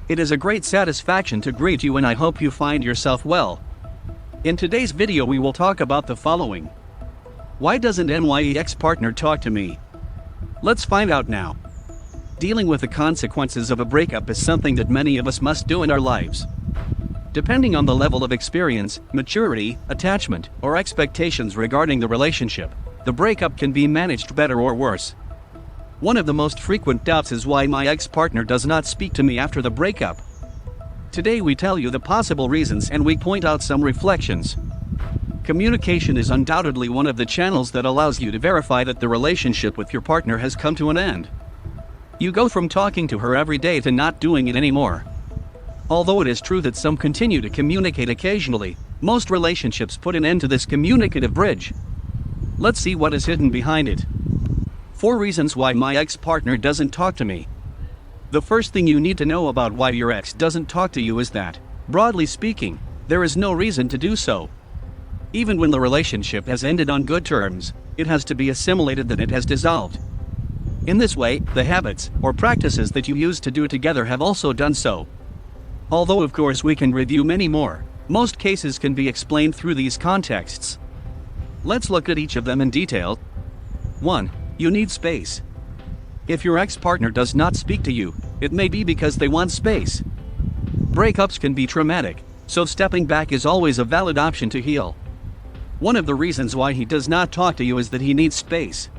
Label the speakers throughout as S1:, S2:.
S1: It is a great satisfaction to greet you and I hope you find yourself well. In today's video we will talk about the following. Why doesn't my ex-partner talk to me? Let's find out now. Dealing with the consequences of a breakup is something that many of us must do in our lives. Depending on the level of experience, maturity, attachment, or expectations regarding the relationship, the breakup can be managed better or worse. One of the most frequent doubts is why my ex-partner does not speak to me after the breakup. Today we tell you the possible reasons and we point out some reflections. Communication is undoubtedly one of the channels that allows you to verify that the relationship with your partner has come to an end. You go from talking to her every day to not doing it anymore. Although it is true that some continue to communicate occasionally, most relationships put an end to this communicative bridge. Let's see what is hidden behind it. 4 reasons why my ex-partner doesn't talk to me. The first thing you need to know about why your ex doesn't talk to you is that, broadly speaking, there is no reason to do so. Even when the relationship has ended on good terms, it has to be assimilated that it has dissolved. In this way, the habits or practices that you used to do together have also done so. Although of course we can review many more, most cases can be explained through these contexts. Let's look at each of them in detail. 1. You need space. If your ex-partner does not speak to you, it may be because they want space. Breakups can be traumatic, so stepping back is always a valid option to heal. One of the reasons why he does not talk to you is that he needs space.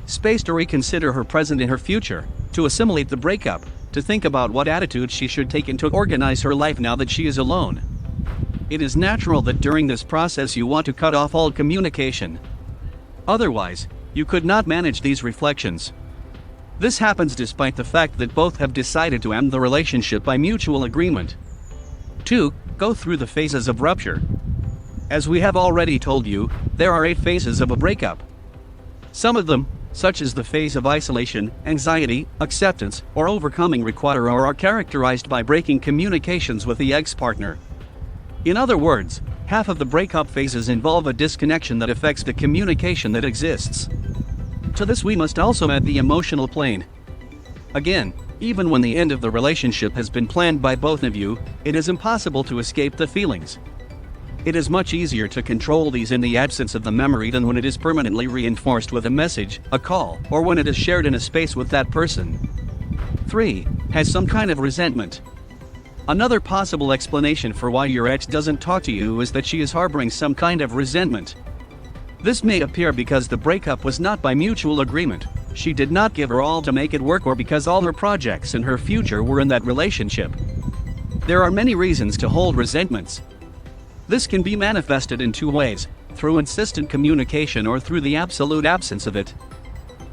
S1: Space to reconsider her present and her future, to assimilate the breakup, to think about what attitude she should take and to organize her life now that she is alone. It is natural that during this process you want to cut off all communication. Otherwise, you could not manage these reflections. This happens despite the fact that both have decided to end the relationship by mutual agreement. 2. Go through the phases of rupture. As we have already told you, there are 8 phases of a breakup. Some of them, such as the phase of isolation, anxiety, acceptance, or overcoming require or are characterized by breaking communications with the ex-partner. In other words, half of the breakup phases involve a disconnection that affects the communication that exists. To this we must also add the emotional plane. Again, even when the end of the relationship has been planned by both of you, it is impossible to escape the feelings. It is much easier to control these in the absence of the memory than when it is permanently reinforced with a message, a call, or when it is shared in a space with that person. 3. Has some kind of resentment. Another possible explanation for why your ex doesn't talk to you is that she is harboring some kind of resentment. This may appear because the breakup was not by mutual agreement, she did not give her all to make it work, or because all her projects and her future were in that relationship. There are many reasons to hold resentments. This can be manifested in 2 ways, through insistent communication or through the absolute absence of it.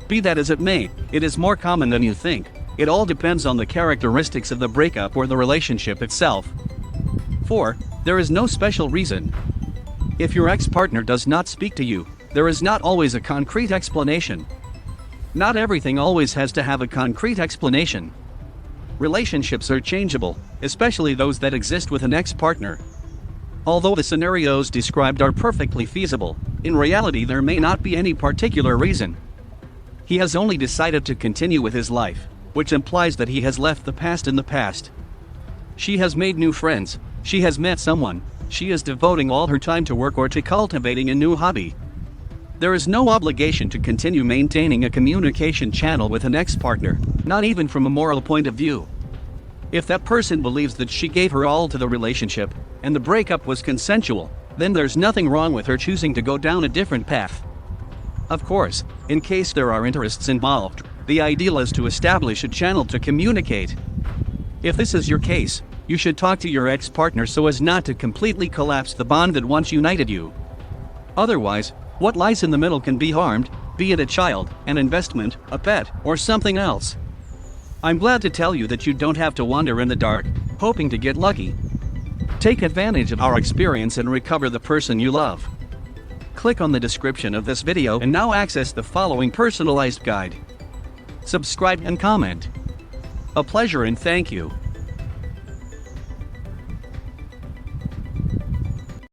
S1: Be that as it may, it is more common than you think. It all depends on the characteristics of the breakup or the relationship itself. 4. There is no special reason. If your ex-partner does not speak to you, there is not always a concrete explanation. Not everything always has to have a concrete explanation. Relationships are changeable, especially those that exist with an ex-partner. Although the scenarios described are perfectly feasible, in reality there may not be any particular reason. He has only decided to continue with his life, which implies that he has left the past in the past. She has made new friends, she has met someone, she is devoting all her time to work or to cultivating a new hobby. There is no obligation to continue maintaining a communication channel with an ex-partner, not even from a moral point of view. If that person believes that she gave her all to the relationship, and the breakup was consensual, then there's nothing wrong with her choosing to go down a different path. Of course, in case there are interests involved, the ideal is to establish a channel to communicate. If this is your case, you should talk to your ex-partner so as not to completely collapse the bond that once united you. Otherwise, what lies in the middle can be harmed, be it a child, an investment, a pet, or something else. I'm glad to tell you that you don't have to wander in the dark, hoping to get lucky. Take advantage of our experience and recover the person you love. Click on the description of this video and now access the following personalized guide. Subscribe and comment. A pleasure and thank you.